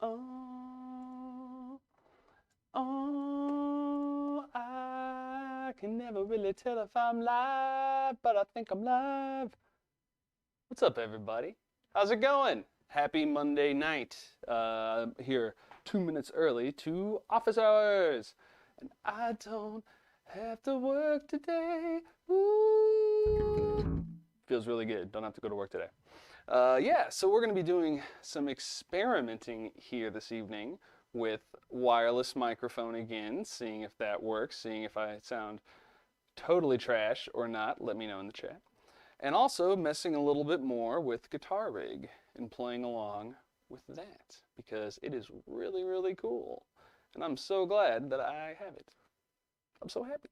Oh, oh, I can never really tell if I'm live, but I think I'm live. What's up, everybody? How's it going? Happy Monday night. Here 2 minutes early to office hours. And I don't have to work today. Woo! Feels really good. Don't have to go to work today. Yeah, so we're going to be doing some experimenting here this evening with wireless microphone again, seeing if that works, seeing if I sound totally trash or not. Let me know in the chat. And also messing a little bit more with Guitar Rig and playing along with that because it is really, really cool. And I'm so glad that I have it. I'm so happy.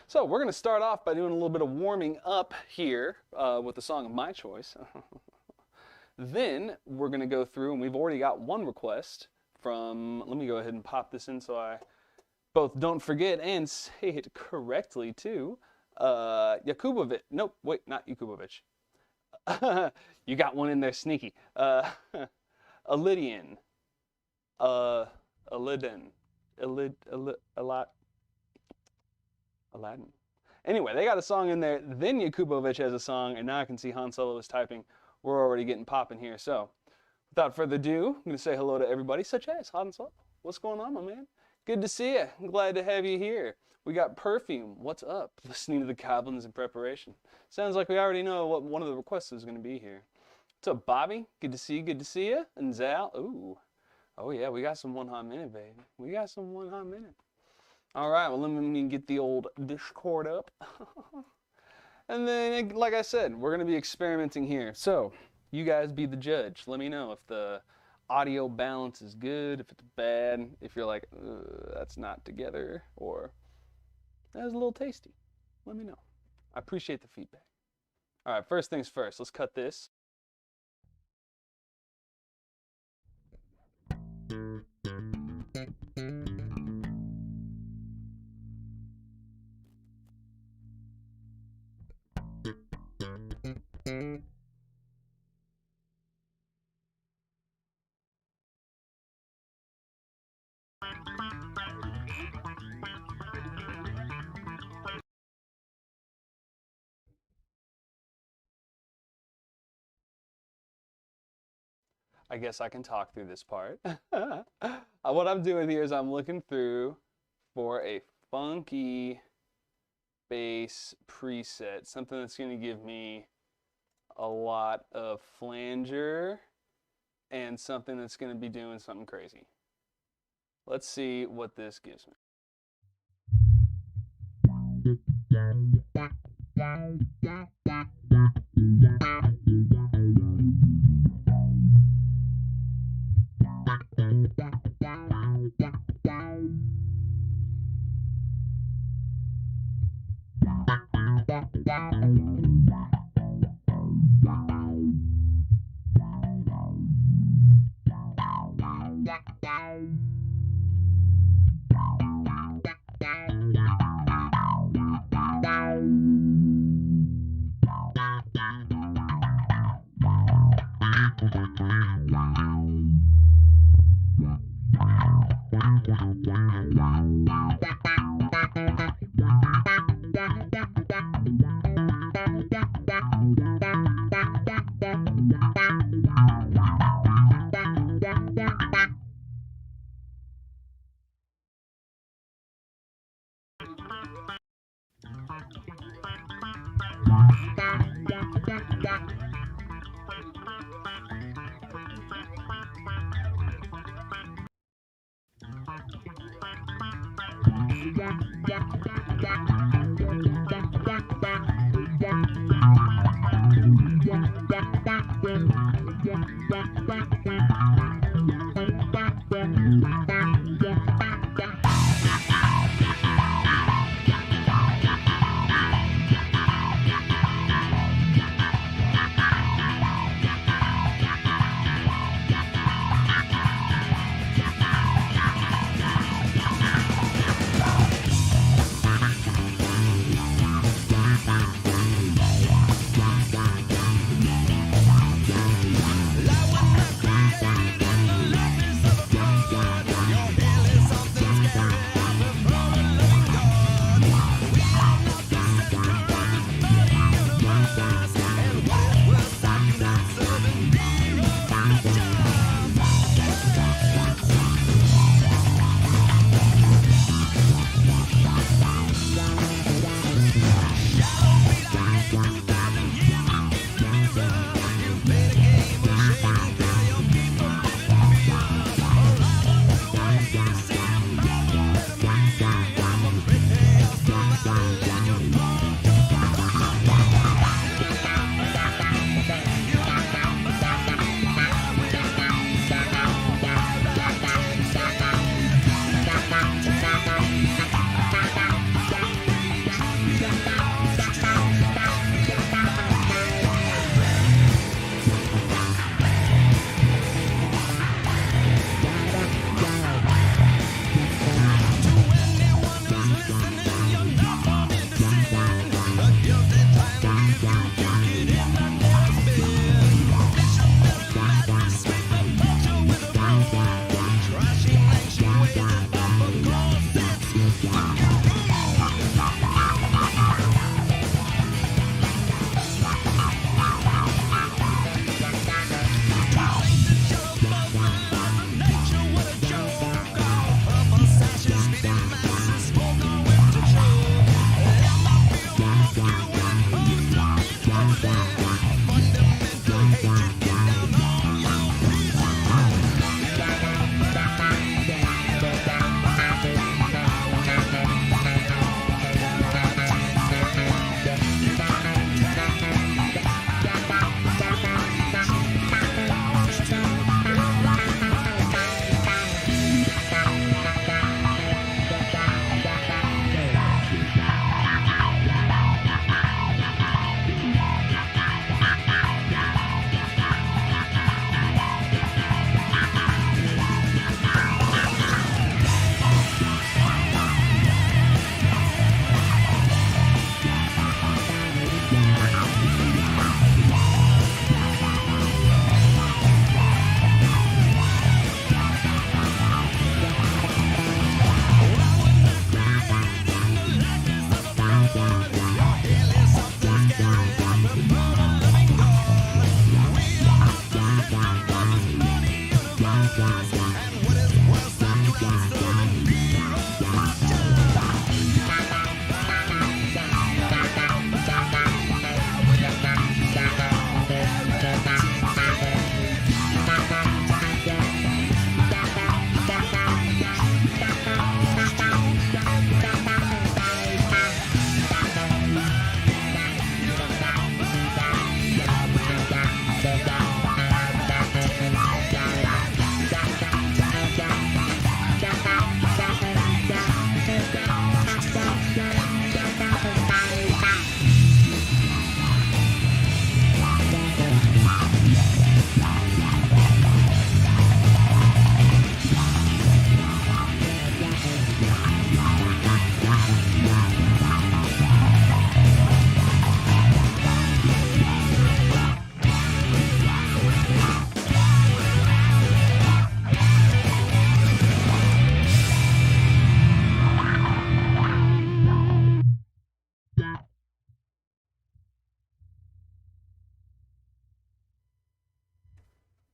So we're going to start off by doing a little bit of warming up here with a song of my choice. Then we're going to go through, and we've already got one request from, let me go ahead and pop this in so I both don't forget and say it correctly too. Yakubovic, nope, wait, not Yakubovic. You got one in there sneaky. Alidian. Aladdin. Anyway, they got a song in there, then Yakubovic has a song, and now I can see Han Solo is typing. We're already getting popping here. So, without further ado, I'm going to say hello to everybody, such as Han Solo. What's going on, my man? Good to see you. I'm glad to have you here. We got Perfume. What's up? Listening to the Goblins in preparation. Sounds like we already know what one of the requests is going to be here. What's up, Bobby? Good to see you. Good to see you. And Zal. Ooh. Oh, yeah, we got some 1 hot minute, baby. We got some 1 hot minute. All right, well, let me get the old Discord up. And then, like I said, we're going to be experimenting here. So, you guys be the judge. Let me know if the audio balance is good, if it's bad, if you're like, that's not together, or that's a little tasty. Let me know. I appreciate the feedback. All right, first things first. Let's cut this. I guess I can talk through this part. What I'm doing here is I'm looking through for a funky bass preset, something that's going to give me a lot of flanger and something that's going to be doing something crazy. Let's see what this gives me.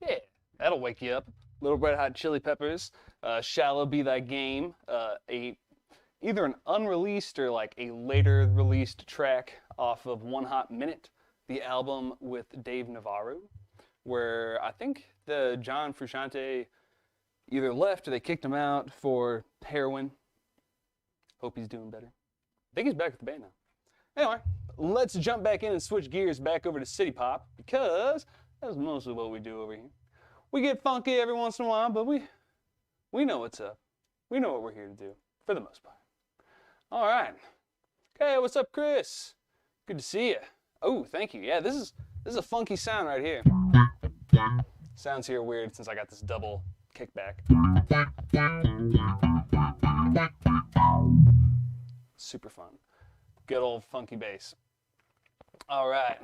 Yeah, that'll wake you up. Little Red Hot Chili Peppers, Shallow Be Thy Game, either an unreleased or like a later released track off of One Hot Minute, the album with Dave Navarro, where I think the John Frusciante either left or they kicked him out for heroin. Hope he's doing better. I think he's back with the band now. Anyway, let's jump back in and switch gears back over to City Pop, because that's mostly what we do over here. We get funky every once in a while, but we know what's up. We know what we're here to do, for the most part. All right. Okay, what's up, Chris? Good to see you. Oh, thank you. Yeah, this is a funky sound right here. Sounds here weird since I got this double kickback. Super fun. Good old funky bass. All right.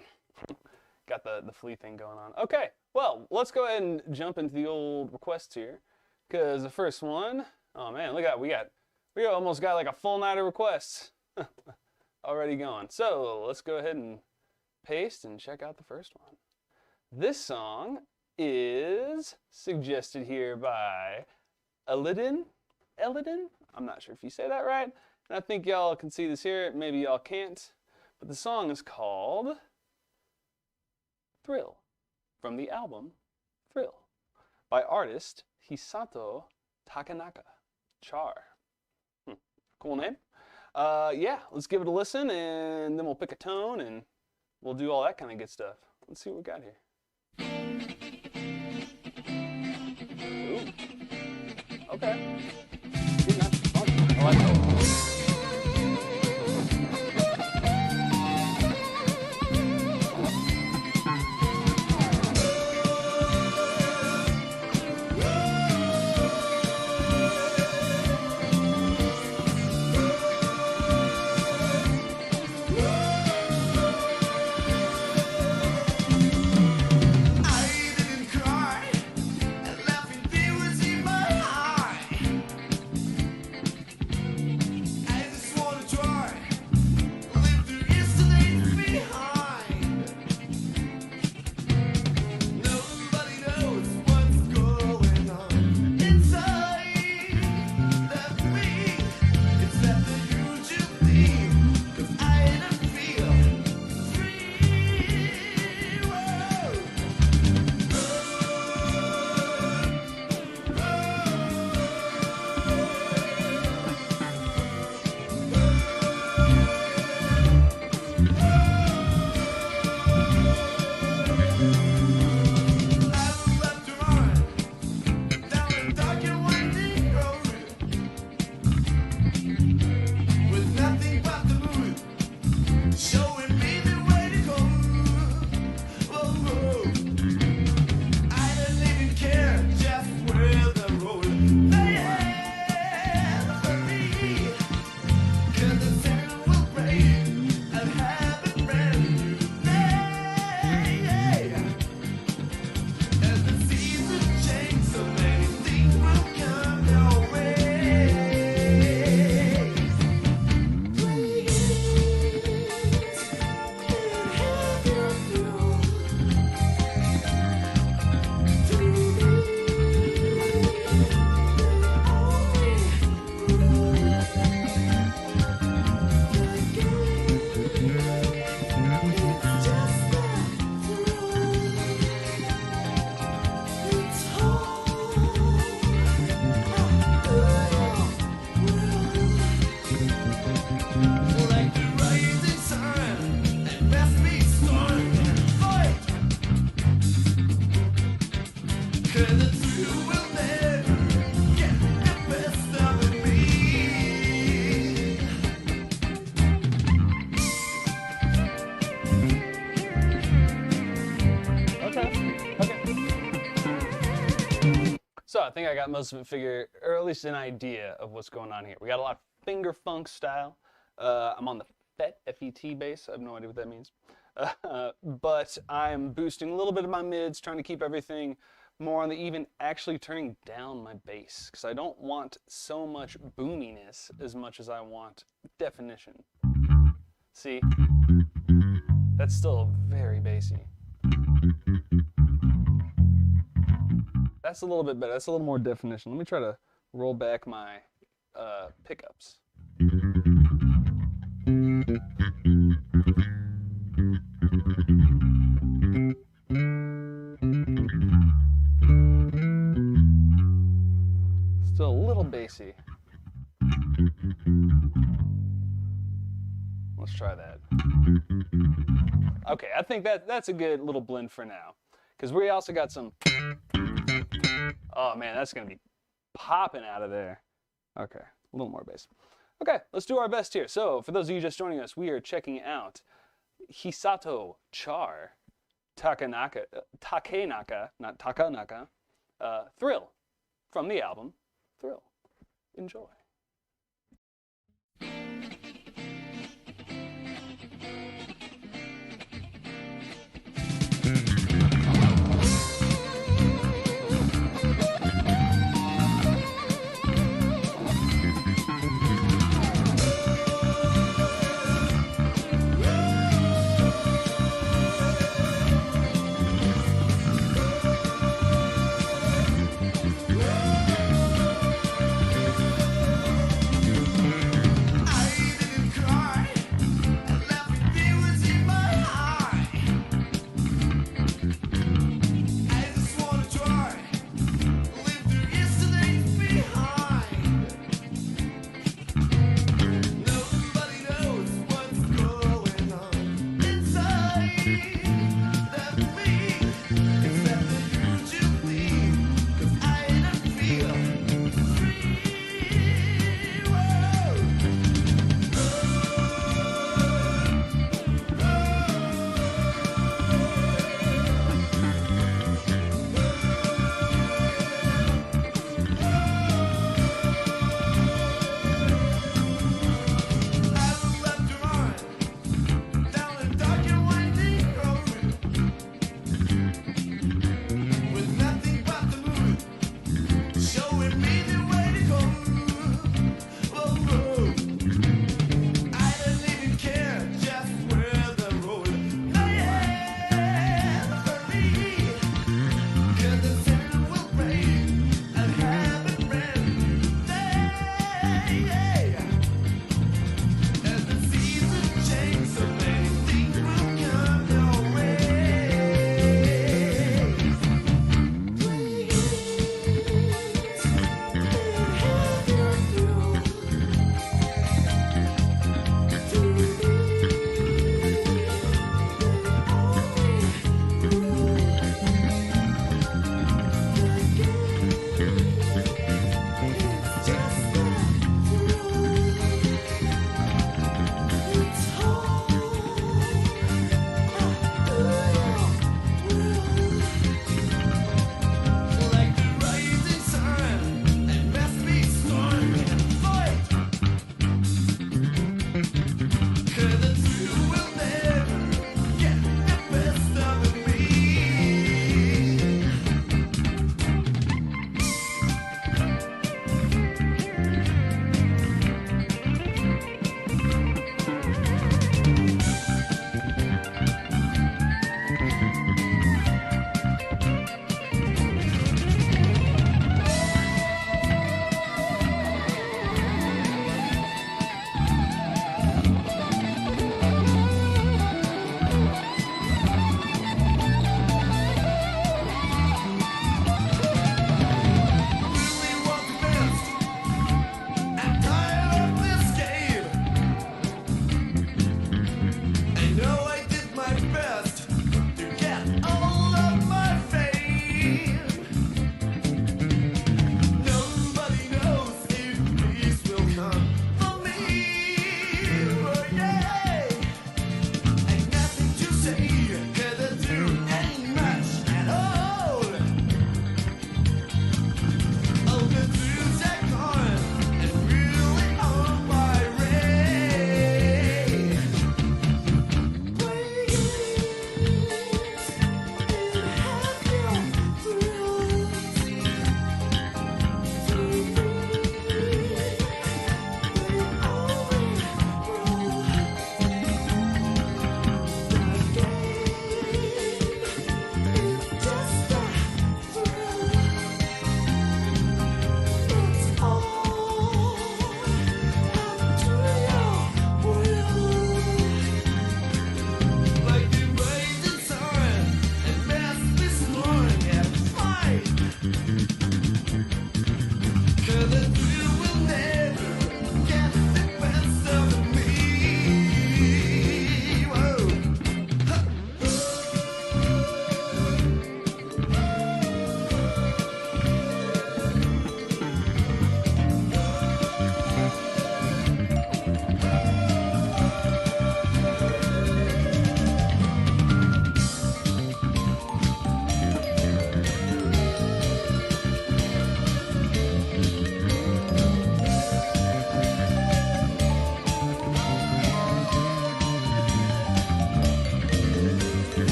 Got the flea thing going on. Okay, well, let's go ahead and jump into the old requests here, because the first one, oh man, look at we almost got like a full night of requests already going. So let's go ahead and paste and check out the first one. This song is suggested here by Elidin. I'm not sure if you say that right, and I think y'all can see this here. Maybe y'all can't, but the song is called Thrill, from the album Thrill, by artist Hisato Takanaka. Char. Cool name. Yeah, let's give it a listen, and then we'll pick a tone, and we'll do all that kind of good stuff. Let's see what we got here. Ooh. Okay. Good, not fun. I like that. So I think I got most of it figured, or at least an idea of what's going on here. We got a lot of finger funk style. I'm on the FET, F-E-T bass. I have no idea what that means. But I'm boosting a little bit of my mids, trying to keep everything more on the even, actually turning down my bass, because I don't want so much boominess as much as I want definition. See? That's still very bassy. That's a little bit better. That's a little more definition. Let me try to roll back my pickups. Still a little bassy. Let's try that. Okay, I think that's a good little blend for now. Because we also got some... Oh man, that's going to be popping out of there. Okay, a little more bass. Okay, let's do our best here. So, for those of you just joining us, we are checking out Hisato Char Takenaka, not Takanaka, Thrill, from the album Thrill. Enjoy.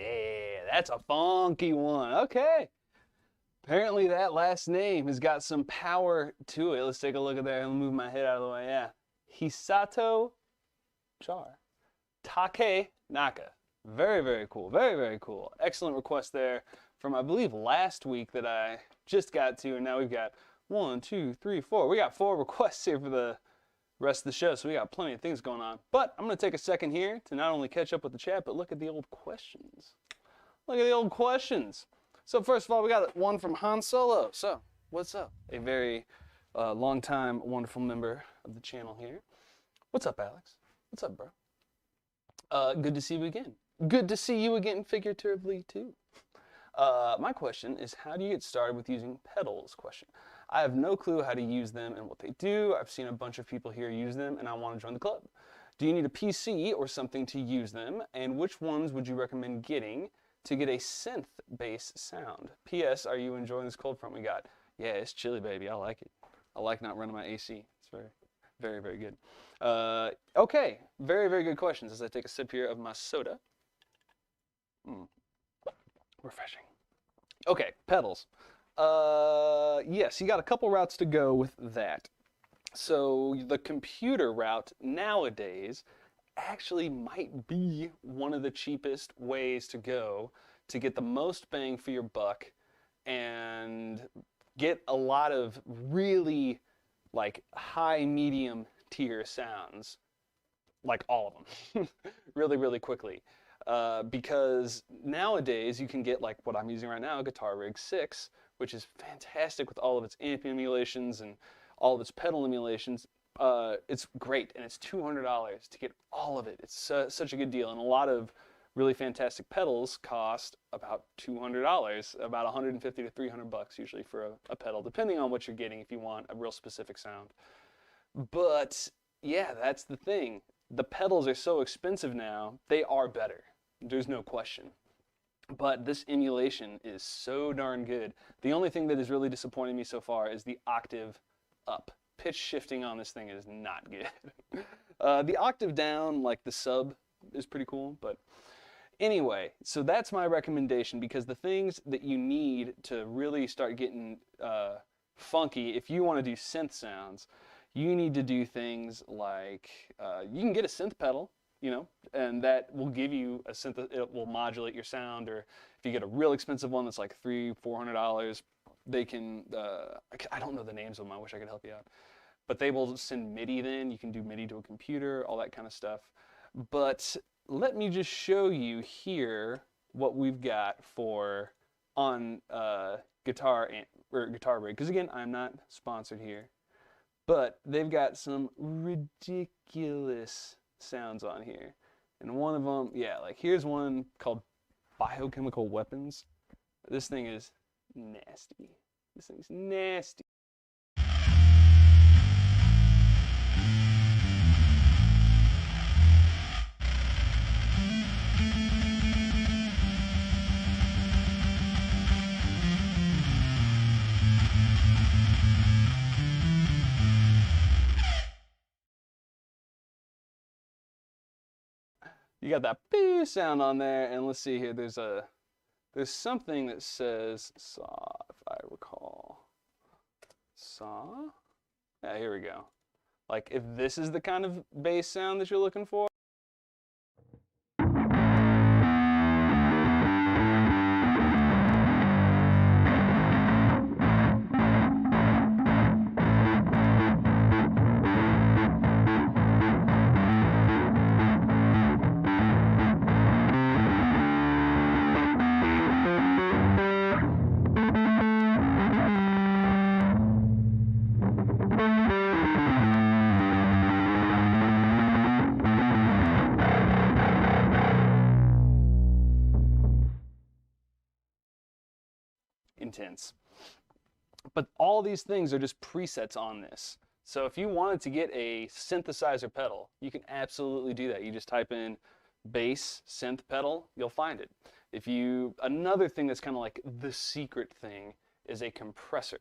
Yeah, that's a funky one. Okay. Apparently that last name has got some power to it. Let's take a look at that and move my head out of the way. Yeah. Hisato Char. Take Naka. Very, very cool. Very, very cool. Excellent request there from, I believe, last week that I just got to. And now we've got 1, 2, 3, 4. We got 4 requests here for the rest of the show. So we got plenty of things going on. But I'm going to take a second here to not only catch up with the chat, but look at the old questions. Look at the old questions. So first of all, we got one from Han Solo. So, what's up? A very long-time, wonderful member of the channel here. What's up, Alex? What's up, bro? Good to see you again. Good to see you again, figuratively, too. My question is, how do you get started with using pedals? Question. I have no clue how to use them and what they do. I've seen a bunch of people here use them, and I want to join the club. Do you need a PC or something to use them? And which ones would you recommend getting to get a synth bass sound? P.S. Are you enjoying this cold front we got? Yeah, it's chilly, baby. I like it. I like not running my AC. It's very, very, very good. Okay, very, very good questions as I take a sip here of my soda. Refreshing. Okay, pedals. Yes, you got a couple routes to go with that. So the computer route nowadays actually might be one of the cheapest ways to go to get the most bang for your buck and get a lot of really like high medium tier sounds, like all of them, really, really quickly. Because nowadays you can get like what I'm using right now, Guitar Rig 6, which is fantastic with all of its amp emulations and all of its pedal emulations. It's great, and it's $200 to get all of it. It's such a good deal, and a lot of really fantastic pedals cost about $200, about 150 to 300 bucks usually for a pedal, depending on what you're getting if you want a real specific sound. But yeah, that's the thing. The pedals are so expensive now, they are better. There's no question. But this emulation is so darn good. The only thing that is really disappointing me so far is the octave up. Pitch shifting on this thing is not good. The octave down, like the sub, is pretty cool. But anyway, so that's my recommendation, because the things that you need to really start getting funky, if you want to do synth sounds, you need to do things like, you can get a synth pedal, you know, and that will give you a synth, it will modulate your sound. Or if you get a real expensive one that's like $300-400, they can, I don't know the names of them, I wish I could help you out. But they will send MIDI then, you can do MIDI to a computer, all that kind of stuff. But let me just show you here what we've got for on Guitar Rig, because again, I'm not sponsored here. But they've got some ridiculous sounds on here. And one of them, yeah, like here's one called Biochemical Weapons. This thing is nasty. This thing's nasty. You got that boo sound on there, and let's see here. There's something that says saw, if I recall. Saw? Yeah, here we go. Like if this is the kind of bass sound that you're looking for. Intense. But all these things are just presets on this. So if you wanted to get a synthesizer pedal, you can absolutely do that. You just type in bass synth pedal, you'll find it. Another thing that's kind of like the secret thing is a compressor.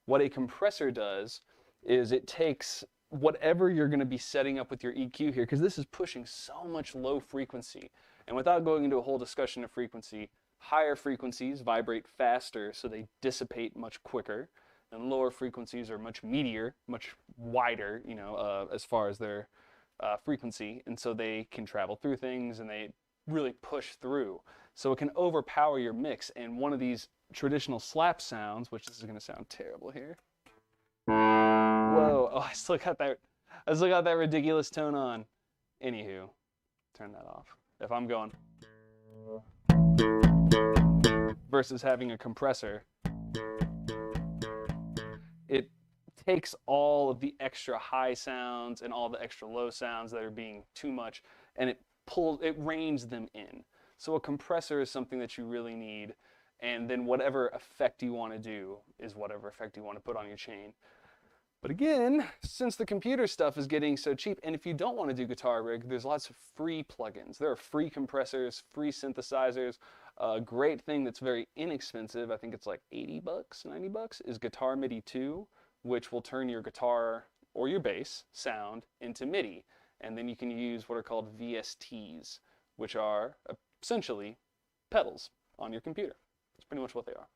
What a compressor does is it takes whatever you're going to be setting up with your EQ here, because this is pushing so much low frequency. And without going into a whole discussion of frequency, higher frequencies vibrate faster, so they dissipate much quicker, and lower frequencies are much meatier, much wider, as far as their frequency, and so they can travel through things and they really push through. So it can overpower your mix, and one of these traditional slap sounds, which this is going to sound terrible here. Whoa! Oh, I still got that ridiculous tone on. Anywho, turn that off. If I'm going versus having a compressor, it takes all of the extra high sounds and all the extra low sounds that are being too much, and it reins them in. So a compressor is something that you really need, and then whatever effect you want to do is whatever effect you want to put on your chain. But again, since the computer stuff is getting so cheap, and if you don't want to do Guitar Rig, there's lots of free plugins. There are free compressors, free synthesizers. A great thing that's very inexpensive, I think it's like 80 bucks, 90 bucks, is Guitar MIDI 2, which will turn your guitar or your bass sound into MIDI. And then you can use what are called VSTs, which are essentially pedals on your computer. That's pretty much what they are.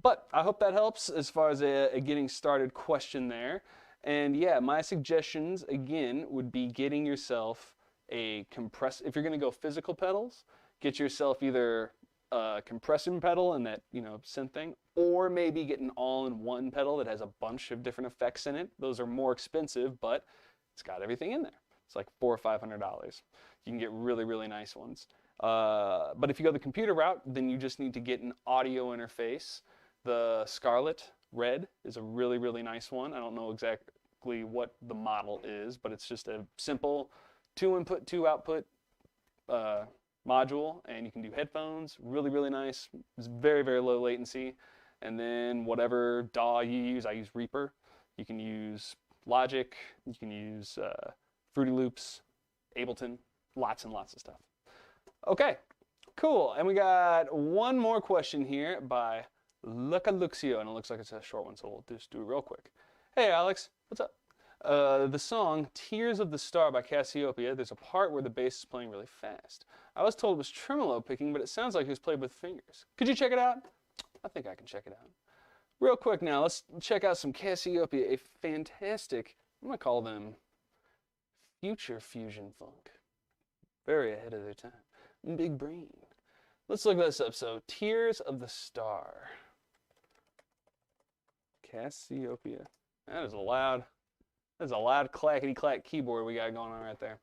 But I hope that helps as far as a getting started question there. And yeah, my suggestions again would be getting yourself a compressor. If you're going to go physical pedals, get yourself either a compression pedal and that synth thing, or maybe get an all-in-one pedal that has a bunch of different effects in it. Those are more expensive, but it's got everything in there. It's like $400 or $500. You can get really, really nice ones. But if you go the computer route, then you just need to get an audio interface. The Scarlett Red is a really, really nice one. I don't know exactly what the model is, but it's just a simple 2-input, 2-output module, and you can do headphones. Really, really nice. It's very, very low latency. And then whatever DAW you use, I use Reaper. You can use Logic. You can use Fruity Loops, Ableton, lots and lots of stuff. Okay, cool. And we got one more question here by Luca Luxio, and it looks like it's a short one, so we'll just do it real quick. Hey, Alex, what's up? The song Tears of the Star by Cassiopeia, there's a part where the bass is playing really fast. I was told it was tremolo picking, but it sounds like it was played with fingers. Could you check it out? I think I can check it out. Real quick now, let's check out some Cassiopeia, a fantastic, I'm going to call them future fusion funk. Very ahead of their time. Big brain. Let's look this up. So, Tears of the Star. Cassiopeia. That is a loud clackety-clack keyboard we got going on right there.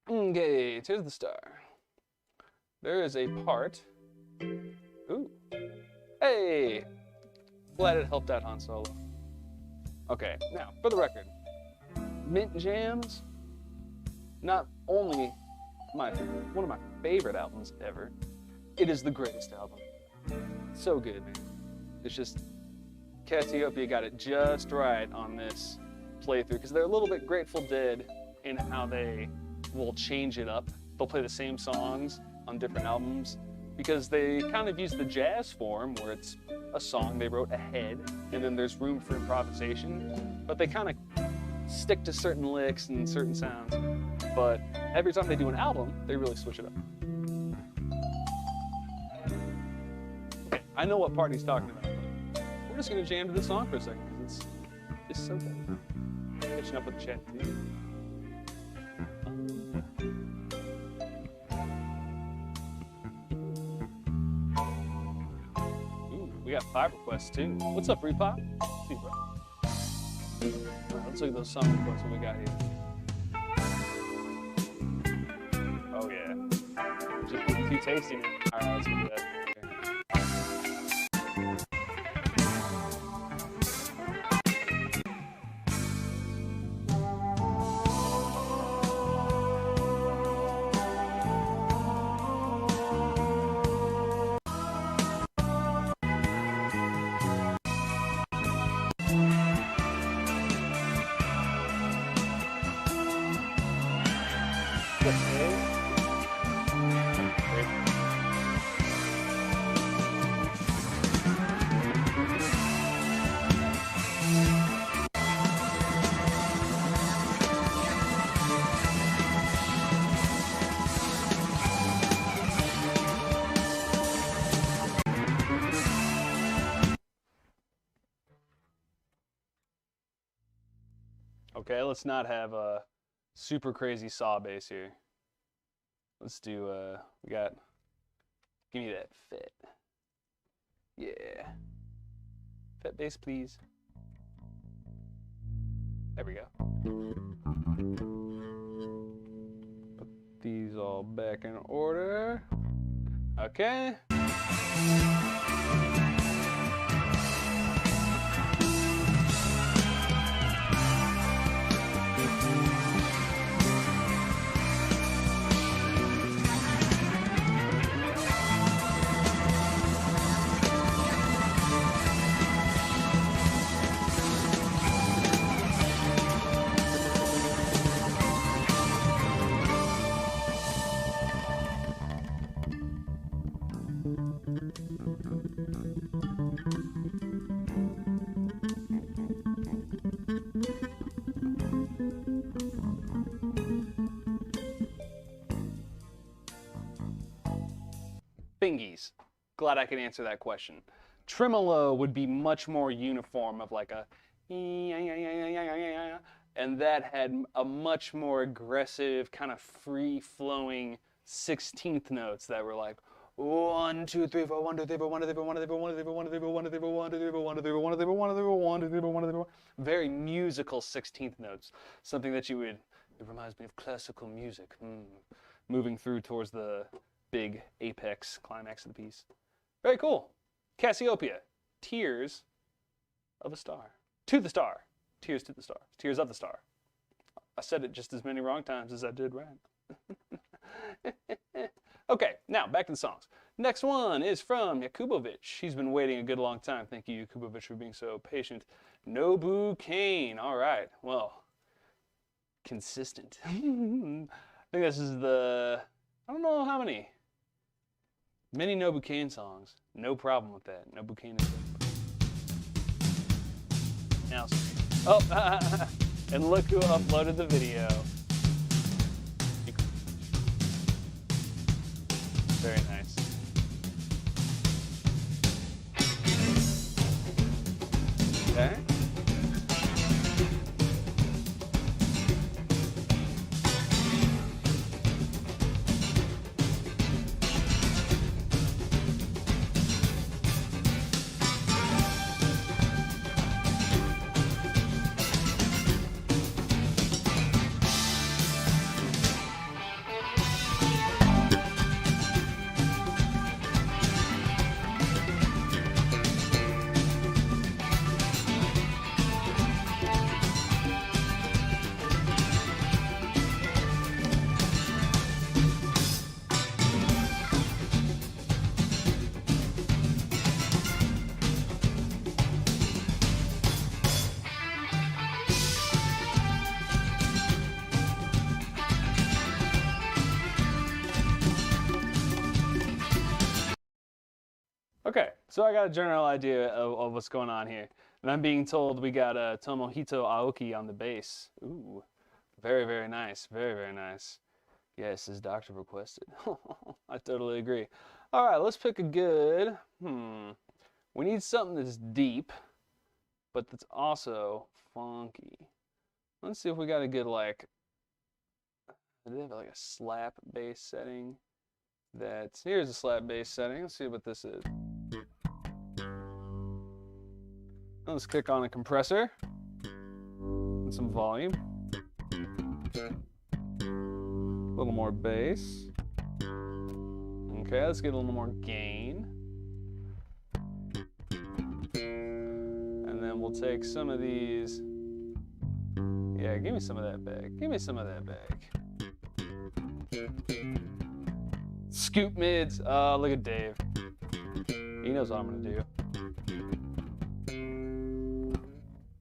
Okay, Tears of the Star. There is a part. Ooh. Hey! Glad it helped out Han Solo. Okay, now, for the record, Mint Jams, not only one of my favorite albums ever, it is the greatest album. So good, man. It's just, Cassiopeia got it just right on this playthrough, because they're a little bit Grateful Dead in how they will change it up. They'll play the same songs on different albums, because they kind of use the jazz form, where it's a song they wrote ahead, and then there's room for improvisation, but they kind of stick to certain licks and certain sounds. But every time they do an album, they really switch it up. Okay, I know what part he's talking about, but we're just going to jam to this song for a second, because it's so good. Catching up with the chat, too. Ooh, we got 5 requests, too. What's up, Repop? See you, bro. Let's look at those song requests what we got here. Oh yeah. Just too tasty. Alright, let's do that. Okay, let's not have a super crazy saw bass here. Let's do, we got, give me that fit. Yeah. Fit bass, please. There we go. Put these all back in order. Okay. Fingies. Glad I could answer that question. Tremolo would be much more uniform of like a, and that had a much more aggressive, kind of free-flowing 16th notes that were like 1, 2, 3, 4, 1, 2, 3, 4, 1, 2, 3, 4, 1, 2, 3, 4, 1, 2, 3, 4, 1, 2, 3, 4, 1, 2, 3, 4, 1, 2, 3, 4, 1, 2, 3, 4, 1, 2, 3, 4, 1, 2, 3, 4, 1, 2, 3, 4, 1, 2, 3, 4, 1, 2, 3, 4, very musical 16th notes. Something that you would, it reminds me of classical music. Moving through towards the big apex climax of the piece. Very cool. Cassiopeia. Tears of a star. To the star. Tears to the star. Tears of the star. I said it just as many wrong times as I did right. Okay, now back to the songs. Next one is from Yakubovich. He's been waiting a good long time. Thank you, Yakubovich, for being so patient. Nobucain. All right. Well, consistent. I think this is the, I don't know how many. Many Nobucain songs. No problem with that. Nobucain is now. Oh, and look who uploaded the video. Very nice. Okay. Okay, so I got a general idea of what's going on here. And I'm being told we got Tomohito Aoki on the bass. Ooh, very, very nice. Very, very nice. Yes, as doctor requested. I totally agree. All right, let's pick a good, we need something that's deep, but that's also funky. Let's see if we got a good, like, do they have like a slap bass setting? Here's a slap bass setting. Let's see what this is. Let's click on a compressor and some volume. A little more bass. Okay, let's get a little more gain. And then we'll take some of these. Yeah, give me some of that back. Give me some of that back. Scoop mids. Oh, look at Dave. He knows what I'm gonna do.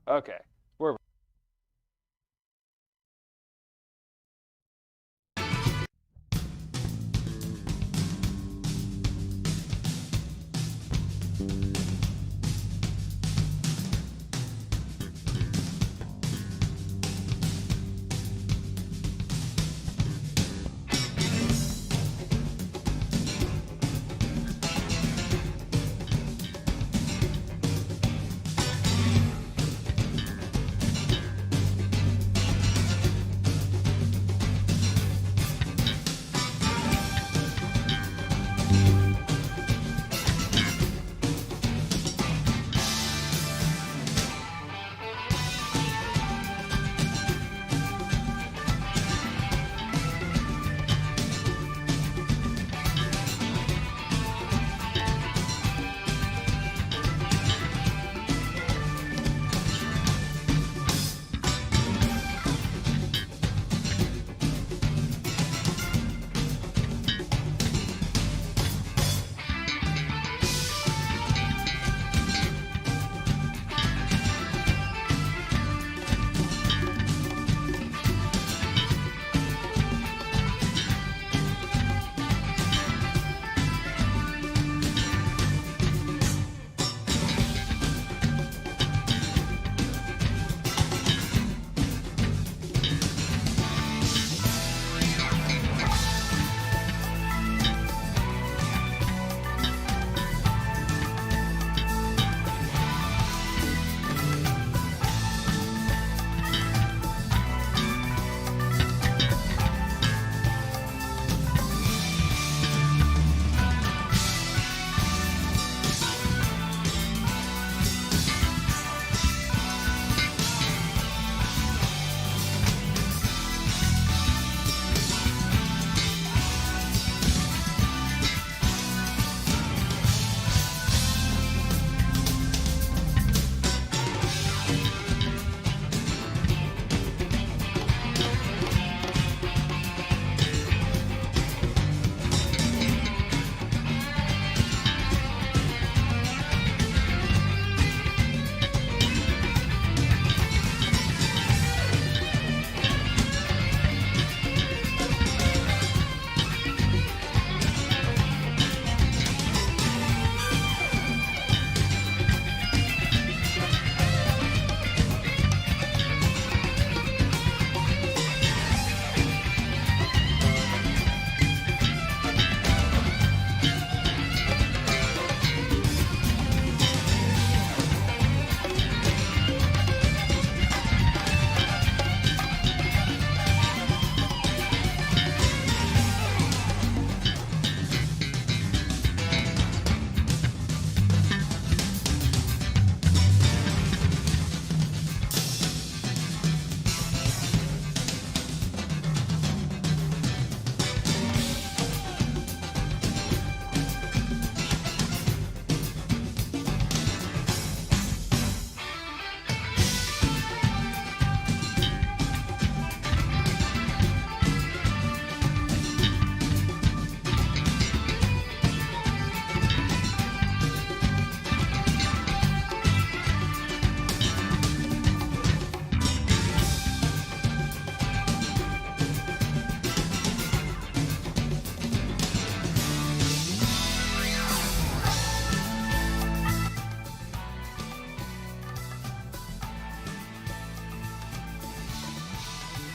Okay, we're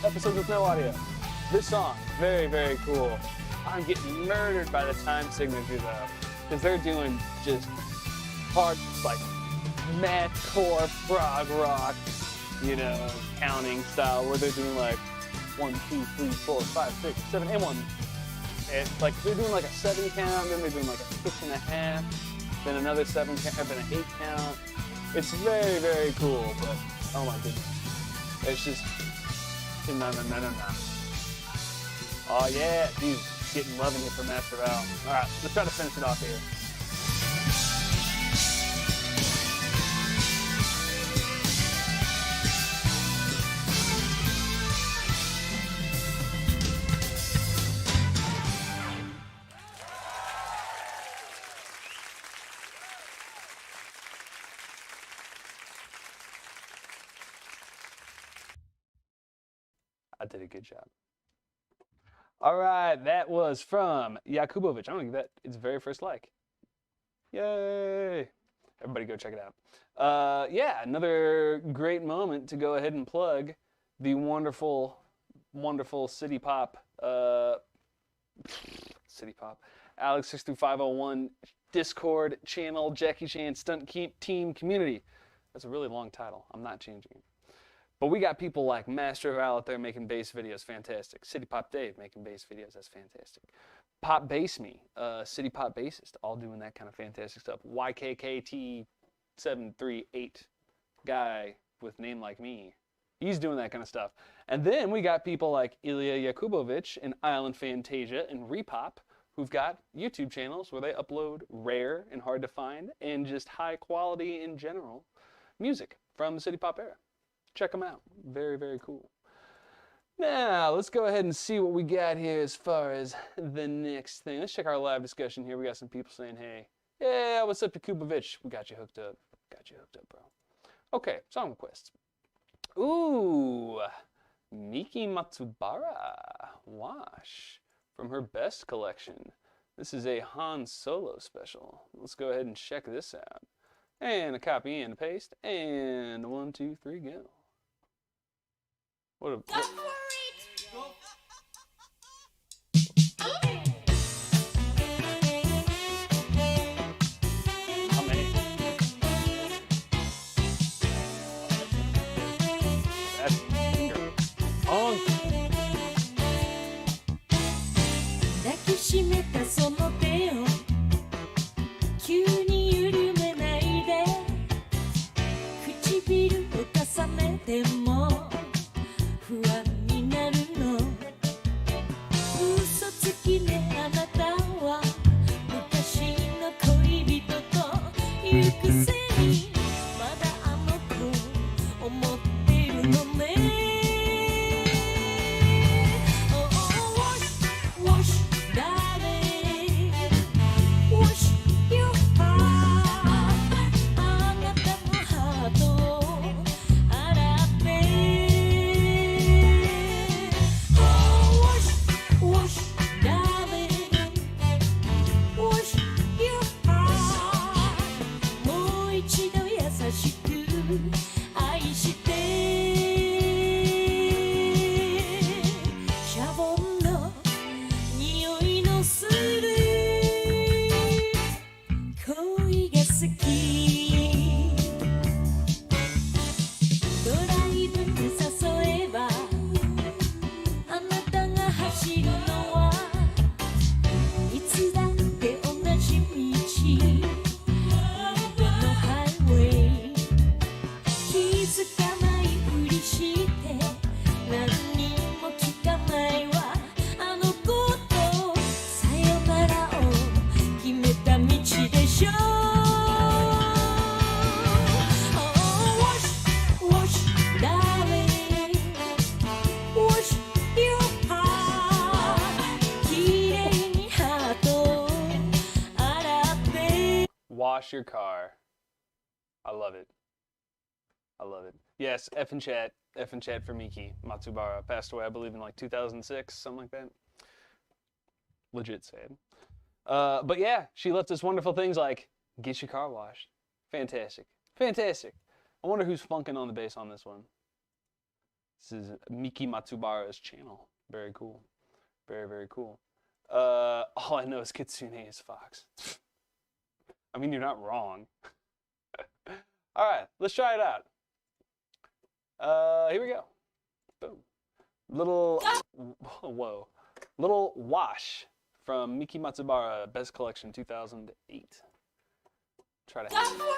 episodes with no audio. This song, very, very cool. I'm getting murdered by the time signature though, because they're doing just hard, like mathcore prog rock, you know, counting style, where they're doing like 1, 2, 3, 4, 5, 6, 7, and 1. It's like they're doing like a 7 count, then they're doing like a 6.5, then another 7 count, then an 8 count. It's very, very cool, but oh my goodness, it's just no. Oh yeah, dude, getting loving it for Master Val. All right, let's try to finish it off here. I did a good job. All right, that was from Yakubovich. I'm gonna give that its very first like. Yay! Everybody go check it out. Yeah, another great moment to go ahead and plug the wonderful, wonderful City Pop, Alex 62501 Discord channel, Jackie Chan Stunt Team Community. That's a really long title. I'm not changing it. But we got people like Master Val out there making bass videos, fantastic. City Pop Dave making bass videos, that's fantastic. Pop Bass Me, City Pop Bassist, all doing that kind of fantastic stuff. YKKT738 guy with name like me, he's doing that kind of stuff. And then we got people like Ilya Yakubovich and Island Fantasia and Repop, who've got YouTube channels where they upload rare and hard to find and just high quality in general music from the City Pop era. Check them out. Very, very cool. Now, let's go ahead and see what we got here as far as the next thing. Let's check our live discussion here. We got some people saying, hey, yeah, what's up, Yakubovich? We got you hooked up. Got you hooked up, bro. Okay, song requests. Ooh, Miki Matsubara, Wash, from her Best collection. This is a Han Solo special. Let's go ahead and check this out. And a copy and a paste, and 1, 2, 3, go. What a... What? How many? That's finger. On. 抱きしめたその手を急に緩めないで唇を重ねても不安になるの嘘つきねあなたは昔の恋人というくせにまだあの子思ってるのねWash your car. I love it. I love it. Yes, F in chat for Miki Matsubara. Passed away, I believe, in like 2006, something like that. Legit sad. But yeah, she left us wonderful things like, get your car washed. Fantastic. Fantastic. I wonder who's funking on the bass on this one. This is Miki Matsubara's channel. Very cool. Very, very cool. All I know is Kitsune is Fox. I mean, you're not wrong. All right, let's try it out. Here we go. Boom. Little, whoa. Little Wash from Miki Matsubara, Best Collection 2008. Try to handle it.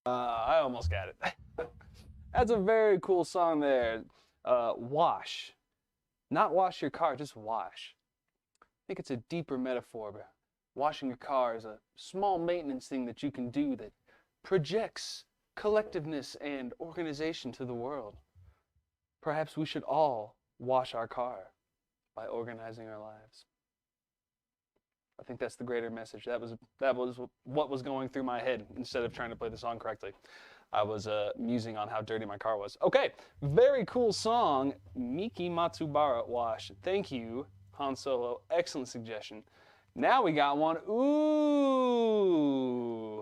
I almost got it. That's a very cool song there. Wash. Not wash your car, just wash. I think it's a deeper metaphor, but washing your car is a small maintenance thing that you can do that projects collectiveness and organization to the world. Perhaps we should all wash our car by organizing our lives. I think that's the greater message. That was what was going through my head instead of trying to play the song correctly. I was musing on how dirty my car was. Okay, very cool song, Miki Matsubara, Wash. Thank you, Han Solo. Excellent suggestion. Now we got one. Ooh,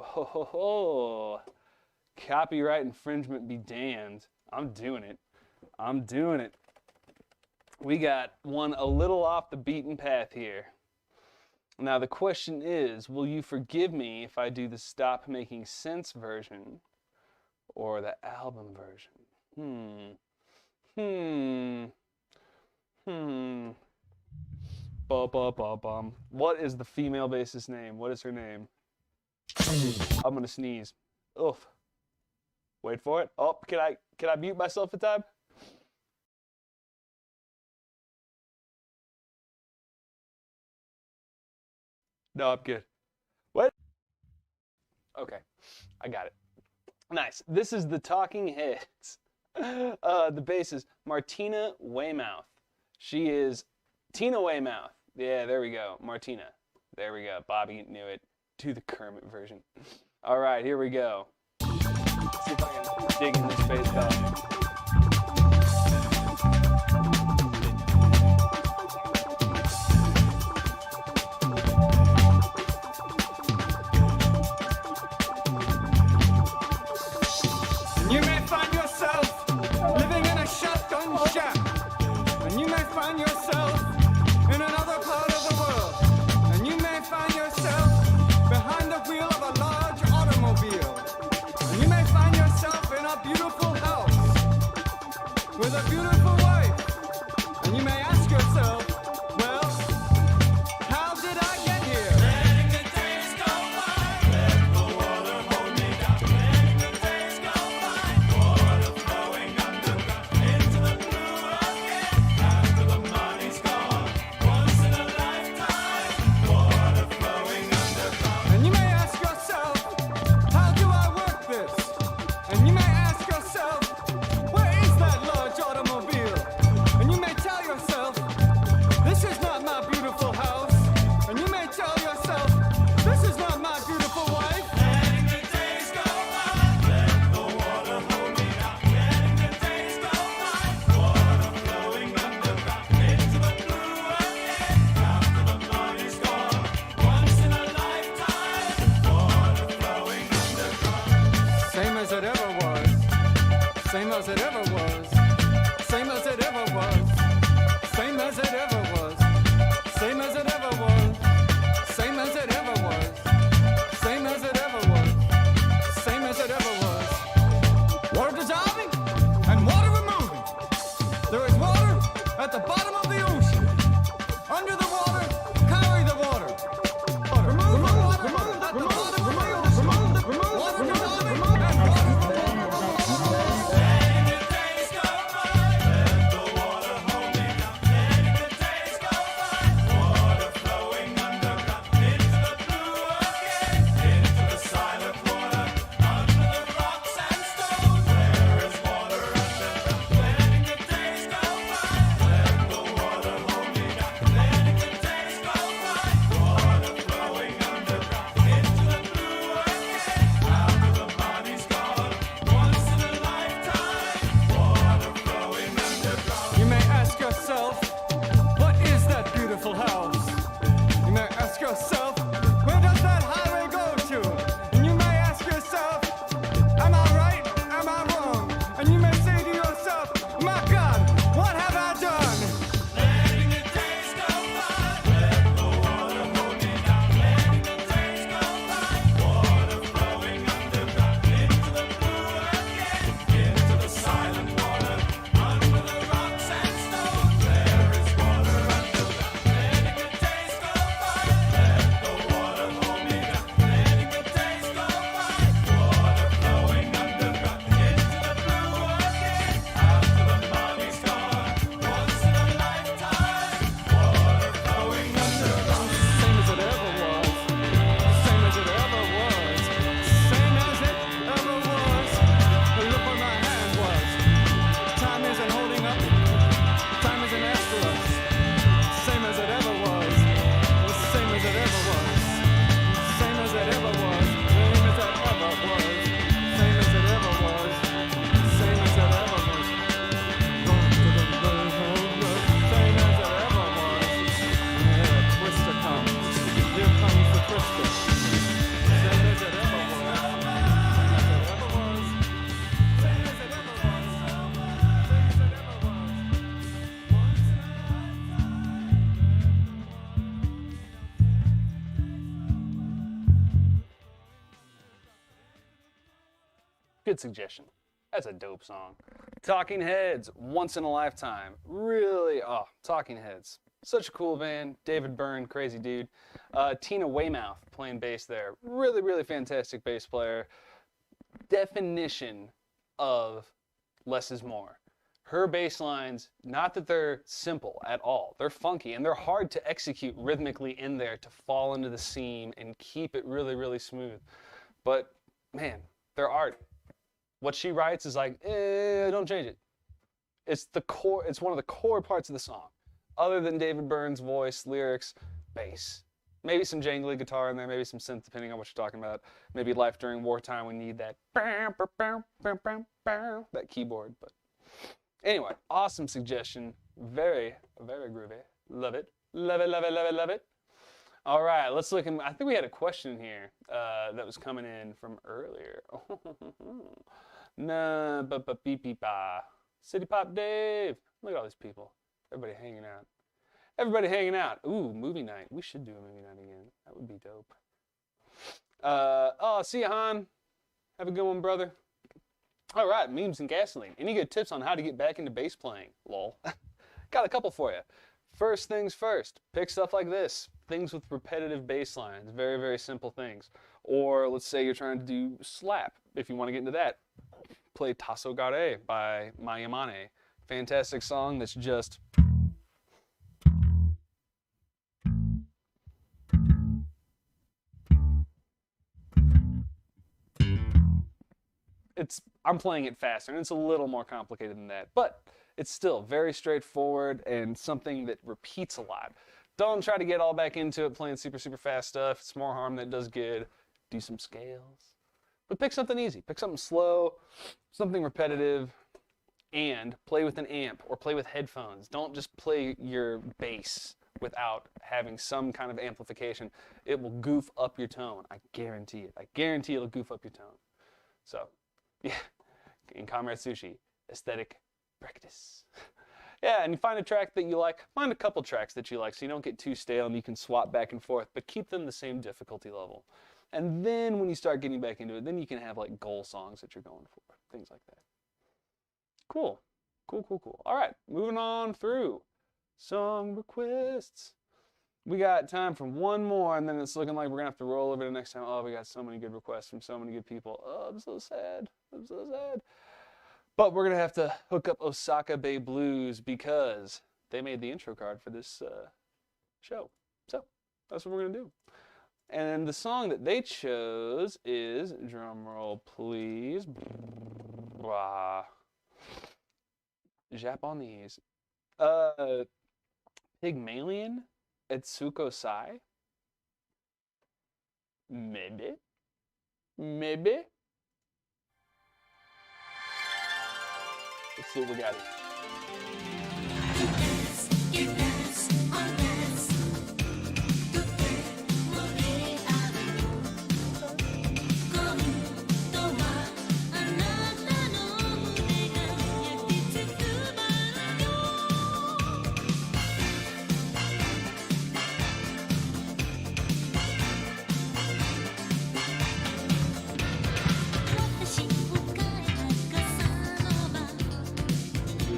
ho ho ho. Copyright infringement be damned. I'm doing it. I'm doing it. We got one a little off the beaten path here. Now the question is, will you forgive me if I do the Stop Making Sense version or the album version? Ba-ba-ba-bum. What is the female bassist's name? What is her name? I'm gonna sneeze. Oof. Wait for it. Oh, can I mute myself a time? No, I'm good. What? Okay, I got it. Nice. This is the Talking Heads. The bass is Martina Weymouth. She is Tina Weymouth. Yeah, there we go. Martina. There we go. Bobby knew it. Do the Kermit version. All right, here we go. Let's see if I can dig in this bass back. You may find yourself living in a shotgun shack, and you may find yourself in another part of the world, and you may find yourself behind the wheel of a large automobile, and you may find yourself in a beautiful house with a beautiful wife, and you may ask yourself, well, how did I get here? Letting the days go by, let the water hold me down. Letting the days go by, water flowing underground into the blue again. After the money's gone, once in a lifetime, water flowing underground. And you may ask yourself, how do I work this? And you may ask yourself, where is that large automobile? And you may tell yourself, Good suggestion. That's a dope song. Talking Heads, Once in a Lifetime. Really, Talking Heads. Such a cool band. David Byrne, crazy dude. Tina Weymouth playing bass there. Really, really fantastic bass player. Definition of less is more. Her bass lines, not that they're simple at all. They're funky and they're hard to execute rhythmically in there to fall into the seam and keep it really, really smooth. But man, they're art. What she writes is like, don't change it. It's the core. It's one of the core parts of the song. Other than David Byrne's voice, lyrics, bass. Maybe some jangly guitar in there, maybe some synth, depending on what you're talking about. Maybe Life During Wartime, we need that that keyboard. But anyway, awesome suggestion. Very, very groovy. Love it. Love it, love it, love it, love it. All right, let's look. I think we had a question here that was coming in from earlier. Nah, beep beep ba. City Pop Dave. Look at all these people. Everybody hanging out. Everybody hanging out. Ooh, movie night. We should do a movie night again. That would be dope. See ya, Han. Have a good one, brother. All right, memes and gasoline. Any good tips on how to get back into bass playing? Lol. Got a couple for you. First things first, pick stuff like this. Things with repetitive bass lines. Very, very simple things. Or let's say you're trying to do slap. If you want to get into that, play Tasso Gare by Mayamane. Fantastic song that's just... I'm playing it faster, and it's a little more complicated than that, but it's still very straightforward and something that repeats a lot. Don't try to get all back into it playing super, super fast stuff. It's more harm than it does good. Do some scales. But pick something easy. Pick something slow, something repetitive, and play with an amp or play with headphones. Don't just play your bass without having some kind of amplification. It will goof up your tone. I guarantee it. I guarantee it'll goof up your tone. So, yeah, in Comrade Sushi, aesthetic practice. Yeah, and you find a track that you like. Find a couple tracks that you like so you don't get too stale and you can swap back and forth, but keep them the same difficulty level. And then when you start getting back into it, then you can have like goal songs that you're going for, things like that. Cool, cool, cool, cool. All right, moving on through song requests. We got time for one more, and then it's looking like we're gonna have to roll over to next time. Oh, we got so many good requests from so many good people. Oh, I'm so sad. I'm so sad. But we're gonna have to hook up Osaka Bay Blues because they made the intro card for this show. So that's what we're gonna do. And the song that they chose is, drum roll please, Japanese. Pygmalion. Etsuko Sai? Maybe? Maybe? Let's see what we got here.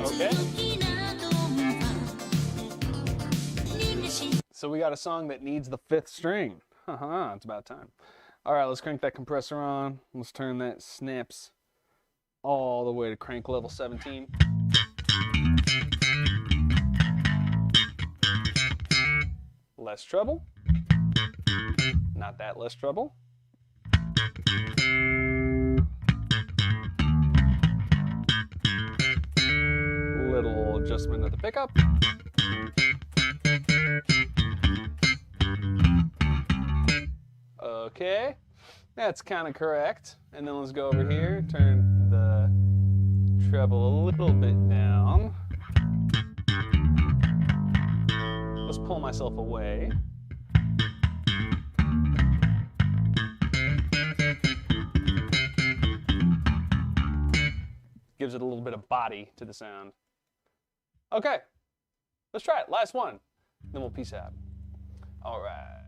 Okay. So we got a song that needs the fifth string. It's about time. All right, let's crank that compressor on. Let's turn that snaps all the way to crank level 17. Less treble. Not that less treble. Little adjustment of the pickup. Okay, that's kind of correct. And then let's go over here, turn the treble a little bit down. Let's pull myself away. Gives it a little bit of body to the sound. Okay, let's try it. Last one. Then we'll peace out. All right.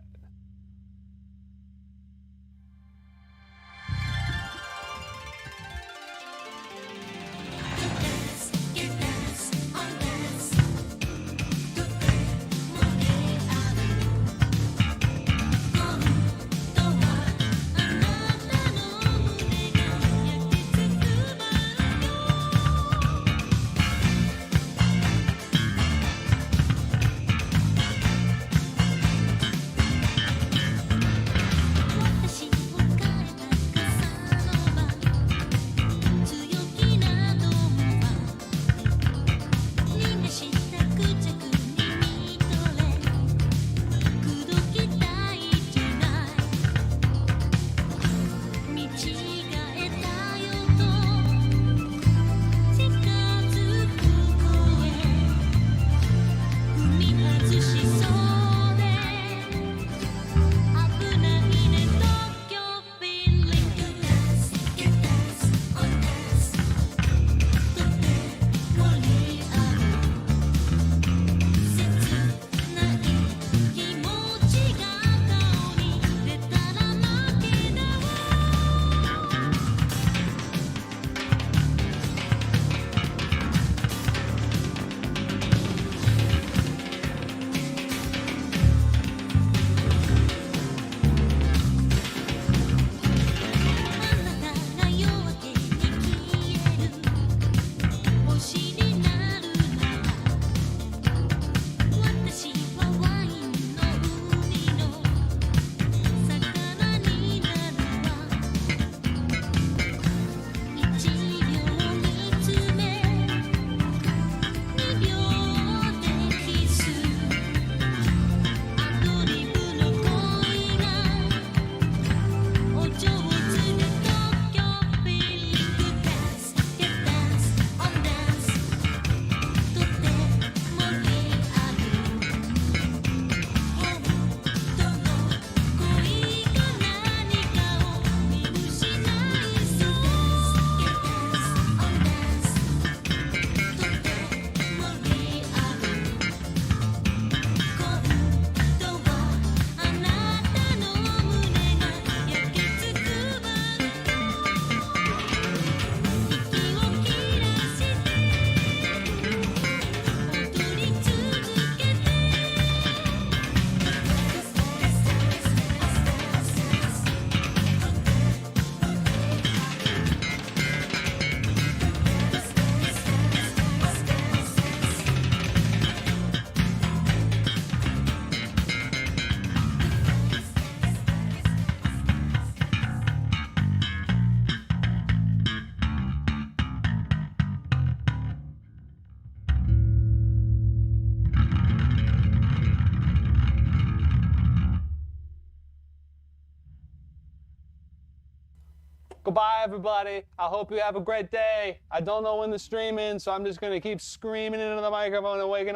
Goodbye, everybody. I hope you have a great day. I don't know when the stream ends, so I'm just going to keep screaming into the microphone and waking up